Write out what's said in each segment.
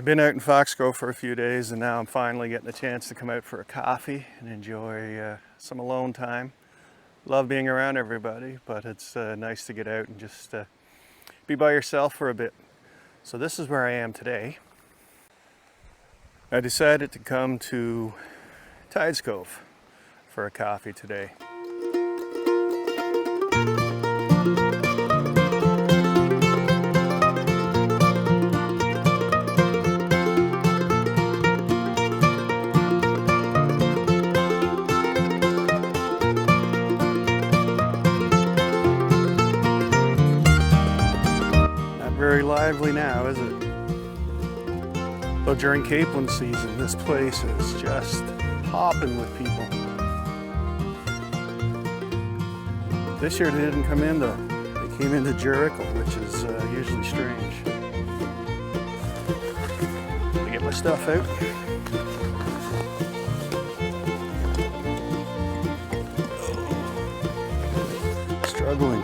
I've been out in Fox Cove for a few days, and now I'm finally getting a chance to come out for a coffee and enjoy some alone time. Love being around everybody, but it's nice to get out and just be by yourself for a bit. So this is where I am today. I decided to come to Tides Cove for a coffee today. Very lively now, is it? But during capelin season, this place is just hopping with people. This year they didn't come in though. They came into Jericho, which is usually strange. I get my stuff out. Struggling.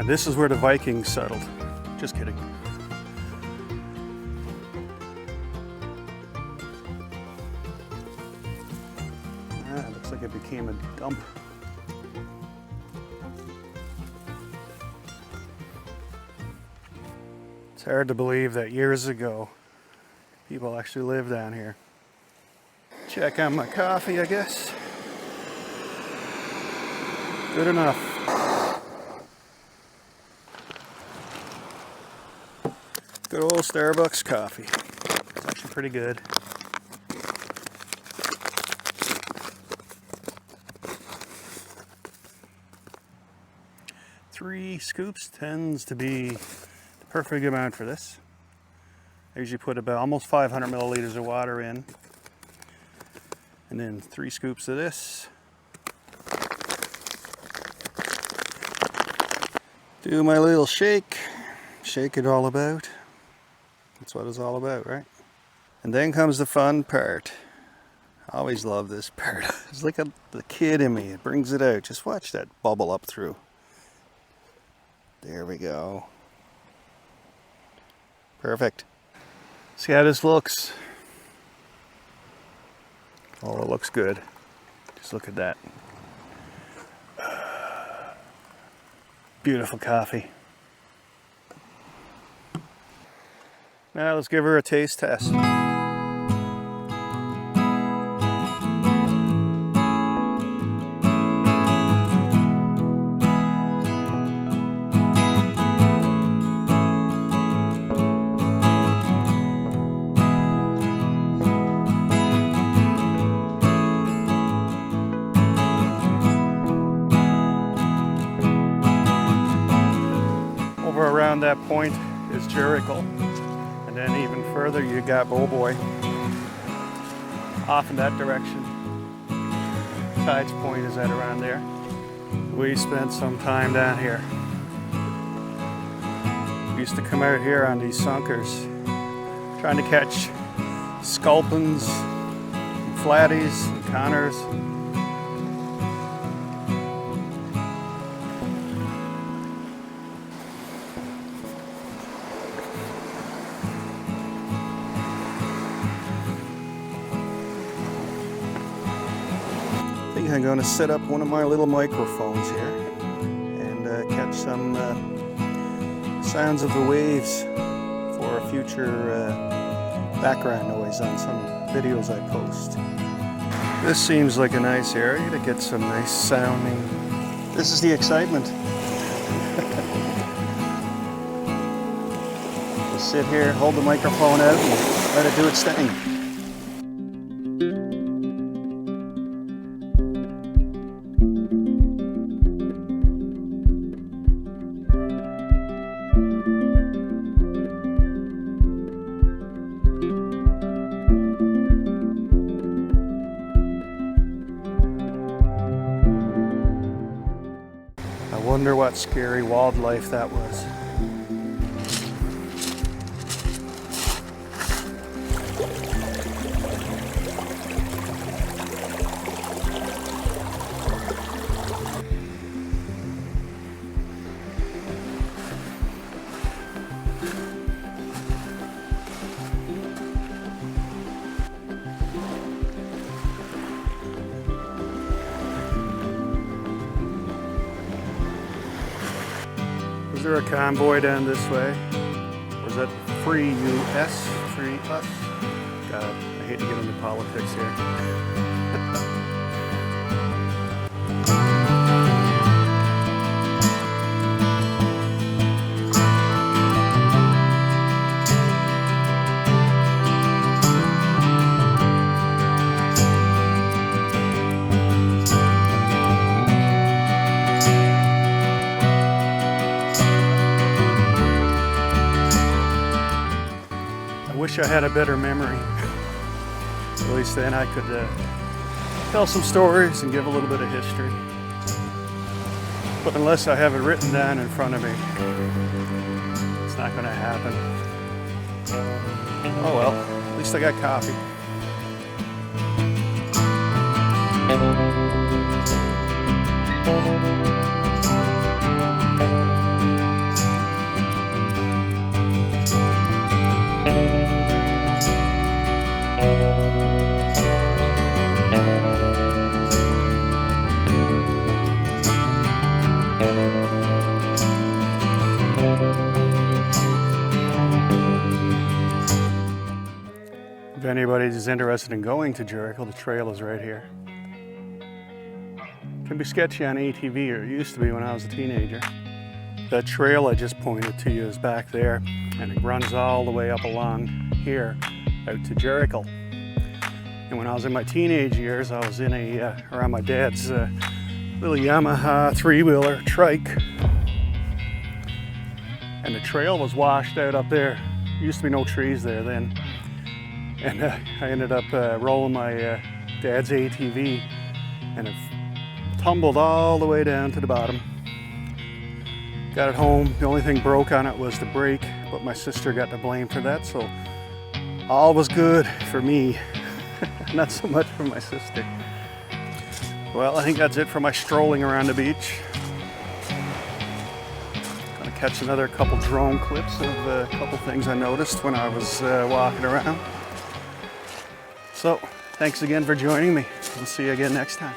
This is where the Vikings settled. Just kidding. It looks like it became a dump. It's hard to believe that years ago, people actually lived down here. Check on my coffee, I guess. Good enough. Good old Starbucks coffee. It's actually pretty good. Three scoops tends to be the perfect amount for this. I usually put about almost 500 milliliters of water in. And then 3 scoops of this. Do my little shake. Shake it all about. That's what it's all about, right? And then comes the fun part. I always love this part. It's like the kid in me. It brings it out. Just watch that bubble up through. There we go. Perfect. See how this looks? Oh, it looks good. Just look at that. Beautiful coffee. Now let's give her a taste test. Over around that point is Jericho. And then even further, you got Boy off in that direction. Tides Point is at around there. We spent some time down here. We used to come out here on these sunkers trying to catch sculpins, and flatties, and connors. I think I'm going to set up one of my little microphones here and catch some sounds of the waves for a future background noise on some videos I post. This seems like a nice area to get some nice sounding. This is the excitement. Just sit here, hold the microphone out, and let it do its thing. I wonder what scary wildlife that was. Is there a convoy down this way? Or is that Free US? Free Us? God, I hate to get into politics here. I wish I had a better memory. At least then I could tell some stories and give a little bit of history. But unless I have it written down in front of me, it's not going to happen. Oh well, at least I got coffee. If anybody's interested in going to Jericho, the trail is right here. It can be sketchy on ATV, or it used to be when I was a teenager. That trail I just pointed to you is back there, and it runs all the way up along here out to Jericho. And when I was in my teenage years, I was in around my dad's little Yamaha three-wheeler trike, and the trail was washed out up there. There used to be no trees there then. And I ended up rolling my dad's ATV, and it tumbled all the way down to the bottom. Got it home. The only thing broke on it was the brake, but my sister got the blame for that, so all was good for me, not so much for my sister. Well, I think that's it for my strolling around the beach. Gonna catch another couple drone clips of a couple things I noticed when I was walking around. So, thanks again for joining me. We'll see you again next time.